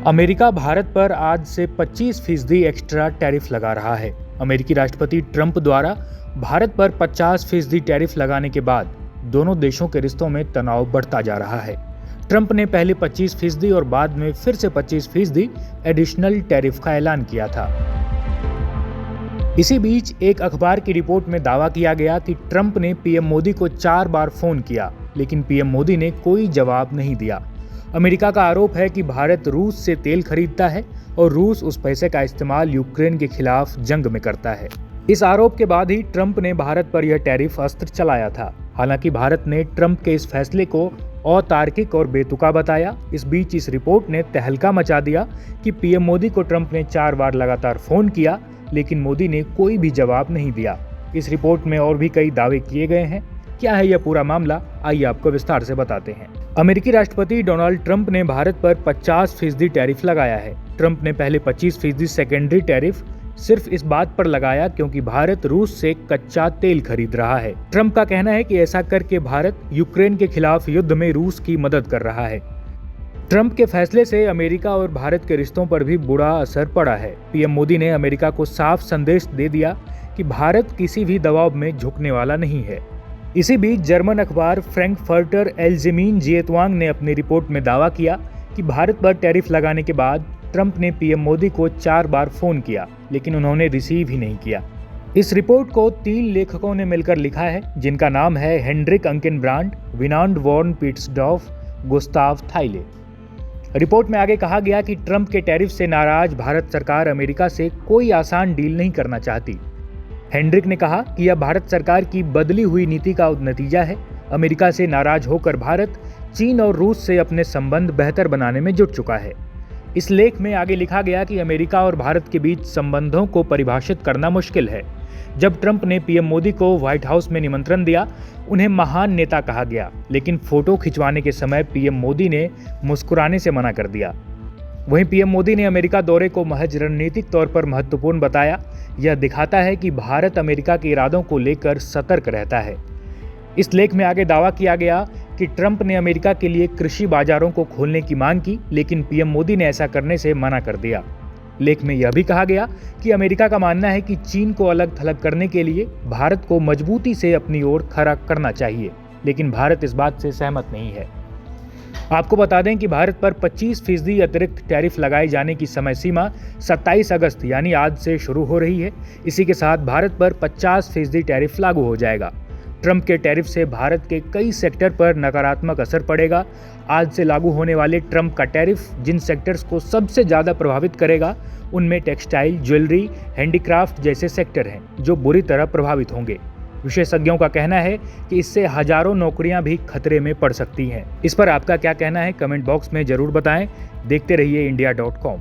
America Bharat पर आज से 25% एक्स्ट्रा टैरिफ लगा रहा है। अमेरिकी राष्ट्रपति ट्रंप द्वारा भारत पर 50% टैरिफ लगाने के बाद दोनों देशों के रिश्तों में तनाव बढ़ता जा रहा है। ट्रंप ने पहले 25% और बाद में फिर से 25% एडिशनल टैरिफ का ऐलान किया था। इसी बीच एक अखबार की रिपोर्ट में दावा किया गया कि ट्रंप ने पीएम मोदी को 4 बार फोन किया, लेकिन पीएम मोदी ने कोई जवाब नहीं दिया। अमेरिका का आरोप है कि भारत रूस से तेल खरीदता है और रूस उस पैसे का इस्तेमाल यूक्रेन के खिलाफ जंग में करता है। इस आरोप के बाद ही ट्रंप ने भारत पर यह टैरिफ अस्त्र चलाया था। हालांकि भारत ने ट्रंप के इस फैसले को अतार्किक और बेतुका बताया। इस बीच इस रिपोर्ट ने तहलका मचा दिया कि पीएम मोदी को ट्रंप ने 4 बार लगातार फोन किया, लेकिन मोदी ने कोई भी जवाब नहीं दिया। इस रिपोर्ट में और भी कई दावे किए गए हैं। क्या है यह पूरा मामला, आइए आपको विस्तार से बताते हैं। अमेरिकी राष्ट्रपति डोनाल्ड ट्रंप ने भारत पर 50% टैरिफ लगाया है। ट्रंप ने पहले 25% सेकेंडरी टैरिफ सिर्फ इस बात पर लगाया क्योंकि भारत रूस से कच्चा तेल खरीद रहा है। ट्रंप का कहना है कि ऐसा करके भारत यूक्रेन के खिलाफ युद्ध में रूस की मदद कर रहा है। ट्रंप के फैसले से अमेरिका और भारत के रिश्तों पर भी बुरा असर पड़ा है। पीएम मोदी ने अमेरिका को साफ संदेश दे दिया कि भारत किसी भी दबाव में झुकने वाला नहीं है। इसी बीच जर्मन अखबार फ्रैंकफर्टर एल्जेमीन ज़ेइटुंग ने अपनी रिपोर्ट में दावा किया कि भारत पर टैरिफ लगाने के बाद ट्रंप ने पीएम मोदी को 4 बार फोन किया, लेकिन उन्होंने रिसीव ही नहीं किया। इस रिपोर्ट को 3 लेखकों ने मिलकर लिखा है, जिनका नाम है हेनरिक अंकेनब्रांड, विनांड वॉर्न पिट्सडॉर्फ, गुस्ताव थाइले। रिपोर्ट में आगे कहा गया कि ट्रंप के टैरिफ से नाराज भारत सरकार अमेरिका से कोई आसान डील नहीं करना चाहती। हेनरिक ने कहा कि यह भारत सरकार की बदली हुई नीति का नतीजा है। अमेरिका से नाराज होकर भारत चीन और रूस से अपने संबंध बेहतर बनाने में जुट चुका है। इस लेख में आगे लिखा गया कि अमेरिका और भारत के बीच संबंधों को परिभाषित करना मुश्किल है। जब ट्रंप ने पीएम मोदी को व्हाइट हाउस में निमंत्रण दिया, उन्हें महान नेता कहा गया, लेकिन फोटो खिंचवाने के समय पीएम मोदी ने मुस्कुराने से मना कर दिया। वहीं पीएम मोदी ने अमेरिका दौरे को महज रणनीतिक तौर पर महत्वपूर्ण बताया। यह दिखाता है कि भारत अमेरिका के इरादों को लेकर सतर्क रहता है। इस लेख में आगे दावा किया गया कि ट्रंप ने अमेरिका के लिए कृषि बाजारों को खोलने की मांग की, लेकिन पीएम मोदी ने ऐसा करने से मना कर दिया। लेख में यह भी कहा गया कि अमेरिका का मानना है कि चीन को अलग थलग करने के लिए भारत को मजबूती से अपनी ओर खड़ा करना चाहिए, लेकिन भारत इस बात से सहमत नहीं है। आपको बता दें कि भारत पर 25% अतिरिक्त टैरिफ लगाए जाने की समय सीमा 27 अगस्त यानी आज से शुरू हो रही है। इसी के साथ भारत पर 50% टैरिफ लागू हो जाएगा। ट्रंप के टैरिफ से भारत के कई सेक्टर पर नकारात्मक असर पड़ेगा। आज से लागू होने वाले ट्रंप का टैरिफ जिन सेक्टर्स को सबसे ज़्यादा प्रभावित करेगा, उनमें टेक्सटाइल, ज्वेलरी, हैंडीक्राफ्ट जैसे सेक्टर हैं, जो बुरी तरह प्रभावित होंगे। विशेषज्ञों का कहना है कि इससे हजारों नौकरियां भी खतरे में पड़ सकती हैं। इस पर आपका क्या कहना है, कमेंट बॉक्स में जरूर बताएं। देखते रहिए India.com।